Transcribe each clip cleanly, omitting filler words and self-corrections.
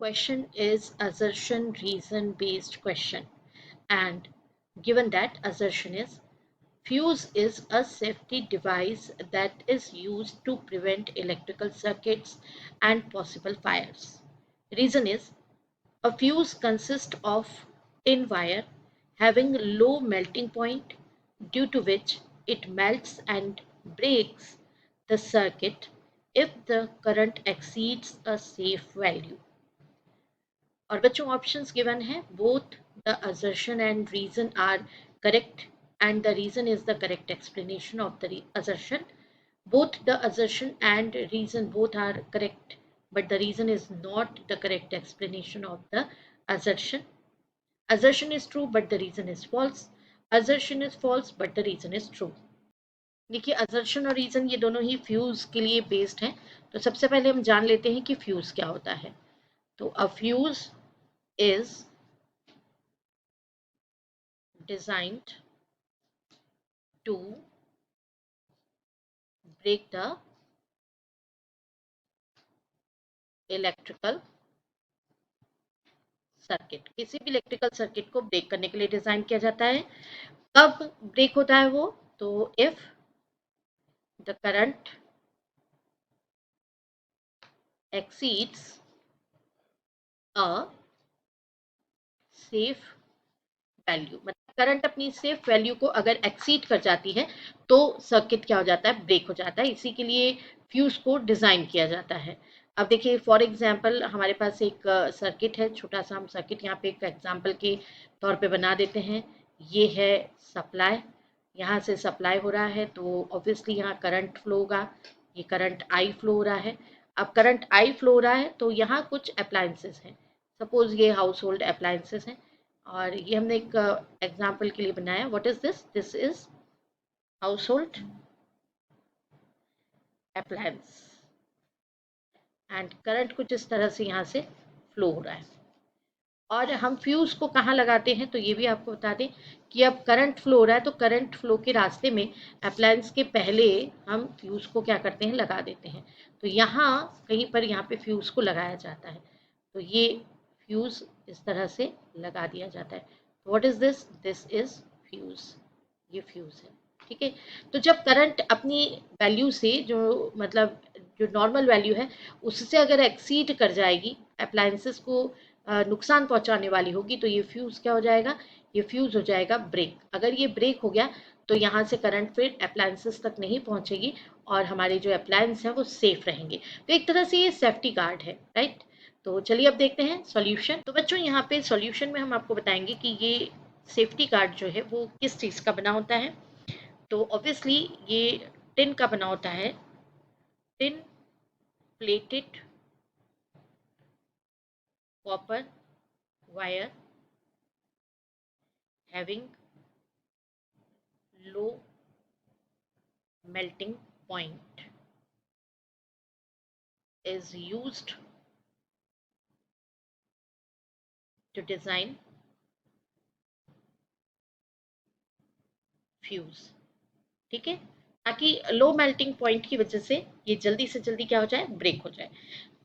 Question is assertion reason based question, and given that assertion is fuse is a safety device that is used to prevent electrical circuits and possible fires. Reason is a fuse consists of tin wire having low melting point, due to which it melts and breaks the circuit if the current exceeds a safe value. और बच्चों options given है both the assertion and reason are correct and the reason is the correct explanation of the assertion. Both the assertion and reason both are correct, but the reason is not the correct explanation of the assertion. Assertion is true but the reason is false. Assertion is false but the reason is true. देखिए assertion और reason ये दोनों ही fuse के लिए based हैं, तो सबसे पहले हम जान लेते हैं कि फ्यूज क्या होता है. तो अ fuse is designed to break the electrical circuit. किसी भी इलेक्ट्रिकल सर्किट को ब्रेक करने के लिए डिजाइन किया जाता है. कब ब्रेक होता है वो? तो if the current exceeds a safe value, मतलब करंट अपनी सेफ वैल्यू को अगर एक्सीड कर जाती है तो सर्किट क्या हो जाता है? ब्रेक हो जाता है. इसी के लिए फ्यूज को डिजाइन किया जाता है. अब देखिए फॉर एग्जांपल हमारे पास एक सर्किट है, छोटा सा हम सर्किट यहाँ पे एक एग्जांपल के तौर पे बना देते हैं. ये है सप्लाई, यहाँ से सप्लाई हो रहा है तो ऑब्वियसली यहाँ करंट फ्लो होगा. ये करंट आई फ्लो हो रहा है. अब करंट आई फ्लो हो रहा है तो यहाँ कुछ अप्लायंसेस हैं, सपोज ये हाउस होल्ड अप्लायंसेस हैं और ये हमने एक एग्जाम्पल के लिए बनाया. What is this? This is house hold appliance and current कुछ इस तरह से यहाँ से फ्लो हो रहा है. और हम फ्यूज को कहाँ लगाते हैं तो ये भी आपको बता दें कि अब करंट फ्लो हो रहा है तो करंट फ्लो के रास्ते में अप्लायंस के पहले हम फ्यूज को क्या करते हैं? लगा देते हैं. तो यहाँ कहीं पर यहाँ पे फ्यूज को लगाया जाता है. तो ये फ्यूज इस तरह से लगा दिया जाता है. What is this? This is fuse. ये फ्यूज है. ठीक है. तो जब करंट अपनी वैल्यू से जो मतलब जो नॉर्मल वैल्यू है उससे अगर एक्सीड कर जाएगी, अप्लायंसेस को नुकसान पहुंचाने वाली होगी, तो ये फ्यूज क्या हो जाएगा? ये फ्यूज हो जाएगा ब्रेक. अगर ये ब्रेक हो गया तो यहाँ से करंट फिर अप्लायंसेस तक नहीं पहुंचेगी और हमारे जो अप्लायंस हैं वो सेफ रहेंगे. तो एक तरह से ये सेफ्टी गार्ड है, राइट. तो चलिए अब देखते हैं सॉल्यूशन. तो बच्चों यहाँ पे सॉल्यूशन में हम आपको बताएंगे कि ये सेफ्टी गार्ड जो है वो किस चीज़ का बना होता है. तो ऑब्वियसली ये टिन का बना होता है. Tin plated copper wire having low melting point is used to design fuse. ठीक है, ताकि लो मेल्टिंग पॉइंट की वजह से ये जल्दी से जल्दी क्या हो जाए? ब्रेक हो जाए.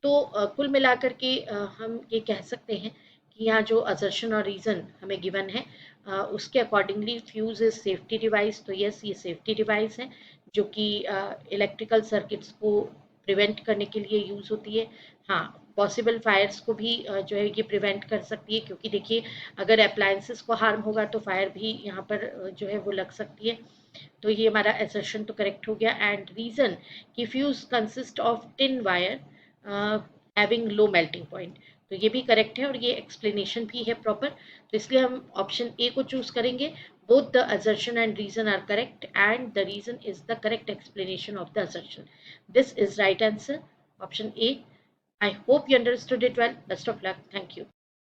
तो कुल मिलाकर के हम ये कह सकते हैं कि यहाँ जो असर्शन और रीज़न हमें गिवन है उसके accordingly fuse is safety device. तो यस, ये सेफ्टी डिवाइस है जो कि इलेक्ट्रिकल सर्किट्स को प्रिवेंट करने के लिए यूज़ होती है. हाँ, पॉसिबल फायर्स को भी जो है ये प्रिवेंट कर सकती है, क्योंकि देखिए अगर अप्लायंसेस को हार्म होगा तो फायर भी यहाँ पर जो है वो लग सकती है. तो ये हमारा असर्शन तो करेक्ट हो गया. एंड रीज़न कि fuse consist of tin wire having low melting point, तो ये भी करेक्ट है और ये एक्सप्लेनेशन भी है प्रॉपर. तो इसलिए हम ऑप्शन ए को चूज करेंगे. Both the assertion and reason are correct and the reason is the correct explanation of the assertion. This is right answer, option A. I hope you understood it well. Best of luck. Thank you.